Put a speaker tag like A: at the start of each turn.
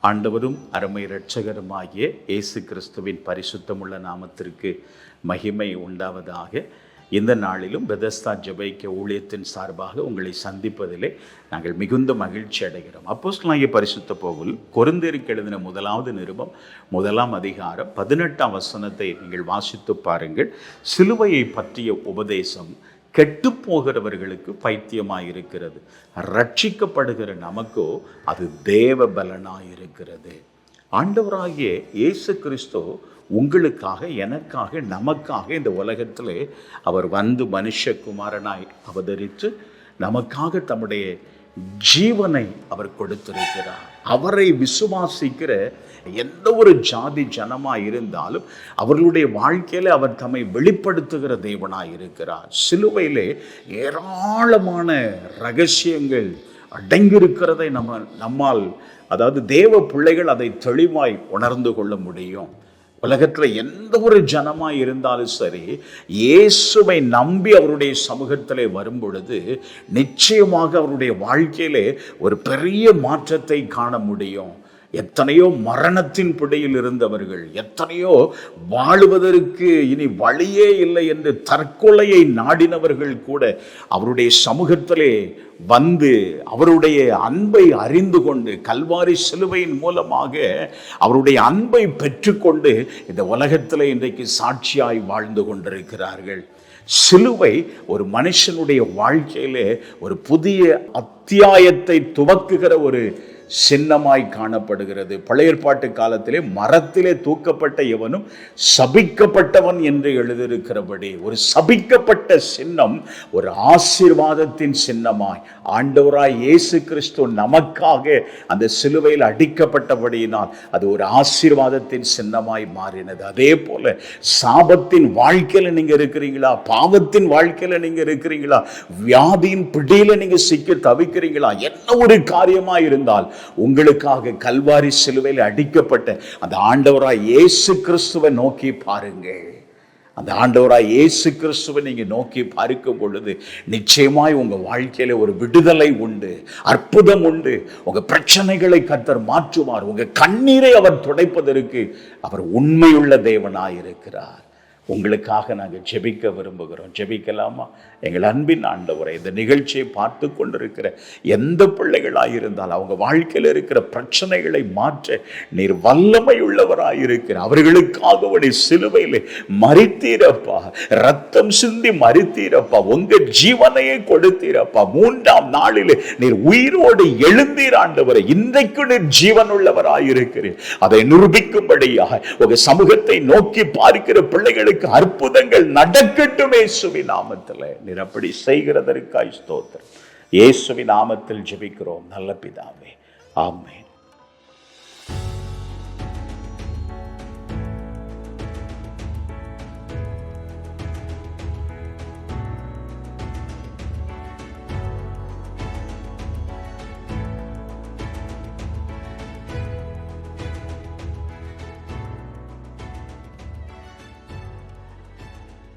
A: ஆண்டவரும் அருமை இரட்சகருமாகிய இயேசு கிறிஸ்துவின் பரிசுத்தமுள்ள நாமத்திற்கு மகிமை உண்டாவதாக. இந்த நாளிலும் பெதஸ்தா ஜெபைக்க ஊழியத்தின் சார்பாக உங்களை சந்திப்பதிலே நாங்கள் மிகுந்த மகிழ்ச்சி அடைகிறோம். அப்போஸ்தலனாகிய பரிசுத்த பவுல் கொரிந்தியருக்கு எழுதின முதலாவது நிருபம் 1ஆம் அதிகாரம் 18ஆம் வசனத்தை நீங்கள் வாசித்து பாருங்கள். சிலுவையை பற்றிய உபதேசம் கெட்டுப்போகிறவர்களுக்கு பைத்தியமாயிருக்கிறது, ரட்சிக்கப்படுகிற நமக்கோ அது தேவ பலனாயிருக்கிறது. ஆண்டவராகிய இயேசு கிறிஸ்து உங்களுக்காக, எனக்காக, நமக்காக இந்த உலகத்திலே அவர் வந்து மனுஷகுமாரனாய் அவதரித்து நமக்காக தம்முடைய ஜீவனை அவர் கொடுத்திருக்கிறார். அவரை விசுவாசிக்கிற எந்த ஒரு ஜாதி ஜனமாய் இருந்தாலும் அவர்களுடைய வாழ்க்கையில அவர் தம்மை வெளிப்படுத்துகிற தேவனாய் இருக்கிறார். சிலுவையிலே ஏராளமான ரகசியங்கள் அடங்கியிருக்கிறதை நம்மால், அதாவது தேவ பிள்ளைகள் அதை தெளிவாய் உணர்ந்து கொள்ள முடியும். உலகத்தில் எந்த ஒரு ஜனமாய் இருந்தாலும் சரி, இயேசுவை நம்பி அவருடைய சமூகத்திலே வரும் பொழுது நிச்சயமாக அவருடைய வாழ்க்கையிலே ஒரு பெரிய மாற்றத்தை காண முடியும். எத்தனையோ மரணத்தின் பிடியில் இருந்தவர்கள், எத்தனையோ வாழுவதற்கு இனி வழியே இல்லை என்று தற்கொலையை நாடினவர்கள் கூட அவருடைய சமூகத்திலே வந்து அவருடைய அன்பை அறிந்து கொண்டு, கல்வாரி சிலுவையின் மூலமாக அவருடைய அன்பை பெற்றுக்கொண்டு இந்த உலகத்தில் இன்றைக்கு சாட்சியாய் வாழ்ந்து கொண்டிருக்கிறார்கள். சிலுவை ஒரு மனுஷனுடைய வாழ்க்கையிலே ஒரு புதிய அத்தியாயத்தை துவக்குகிற ஒரு சின்னமாய் காணப்படுகிறது. பழைய ஏற்பாட்டு காலத்திலே மரத்திலே தூக்கப்பட்ட எவனும் சபிக்கப்பட்டவன் என்று எழுதியிருக்கிறபடி ஒரு சபிக்கப்பட்ட சின்னம் ஒரு ஆசீர்வாதத்தின் சின்னமாய் ஆண்டவராய் இயேசு கிறிஸ்து நமக்காக அந்த சிலுவையில் அடிக்கப்பட்டபடியினால் அது ஒரு ஆசீர்வாதத்தின் சின்னமாய் மாறினது. அதே போல சாபத்தின் வாழ்க்கையில நீங்க இருக்கிறீங்களா, பாவத்தின் வாழ்க்கையில நீங்க இருக்கிறீங்களா, வியாதியின் பிடியில நீங்க சிக்கி தவிக்கிறீங்களா, என்ன ஒரு காரியமா இருந்தால் உங்களுக்காக கல்வாரி சிலுவையில் அடிக்கப்பட்ட அந்த ஆண்டவராய் இயேசு கிறிஸ்துவை நோக்கி பாருங்கள். அந்த ஆண்டவராய் இயேசு கிறிஸ்துவை நீங்க நோக்கி பார்க்கும் பொழுது நிச்சயமாய் உங்க வாழ்க்கையில ஒரு விடுதலை உண்டு, அற்புதம் உண்டு. உங்க பிரச்சனைகளை கர்த்தர் மாற்றுவார். உங்க கண்ணீரை அவர் துடைப்பதற்கு அவர் உண்மையுள்ள தேவனாய் இருக்கிறார். உங்களுக்காக நாங்கள் ஜெபிக்க விரும்புகிறோம். ஜெபிக்கலாமா? எங்கள் அன்பின் ஆண்டவரை, இந்த நிகழ்ச்சியை பார்த்து கொண்டிருக்கிற எந்த பிள்ளைகளாயிருந்தால் அவங்க வாழ்க்கையில் இருக்கிற பிரச்சனைகளை மாற்ற நீர் வல்லமை உள்ளவராயிருக்கிற அவர்களுக்காக உடைய சிலுவையில் மரித்தீரப்பா, ரத்தம் சிந்தி மரித்தீரப்பா, உங்க ஜீவனையை கொடுத்தீரப்பா. 3ஆம் நாளில் நீர் உயிரோடு எழுந்தீர் ஆண்டவரை. இன்றைக்கு நீர் ஜீவன் உள்ளவராயிருக்கிறீர். அதை நிரூபிக்கும்படியாக உங்க சமூகத்தை நோக்கி பார்க்கிற பிள்ளைகளுக்கு அற்புதங்கள் நடக்கட்டும் இயேசுவின் நாமத்தில். நீர் அப்படி செய்கிறதற்காய் ஸ்தோத்திரம். இயேசுவின் நாமத்தில் ஜெபிக்கிறோம் நல்ல பிதாவே, ஆமென்.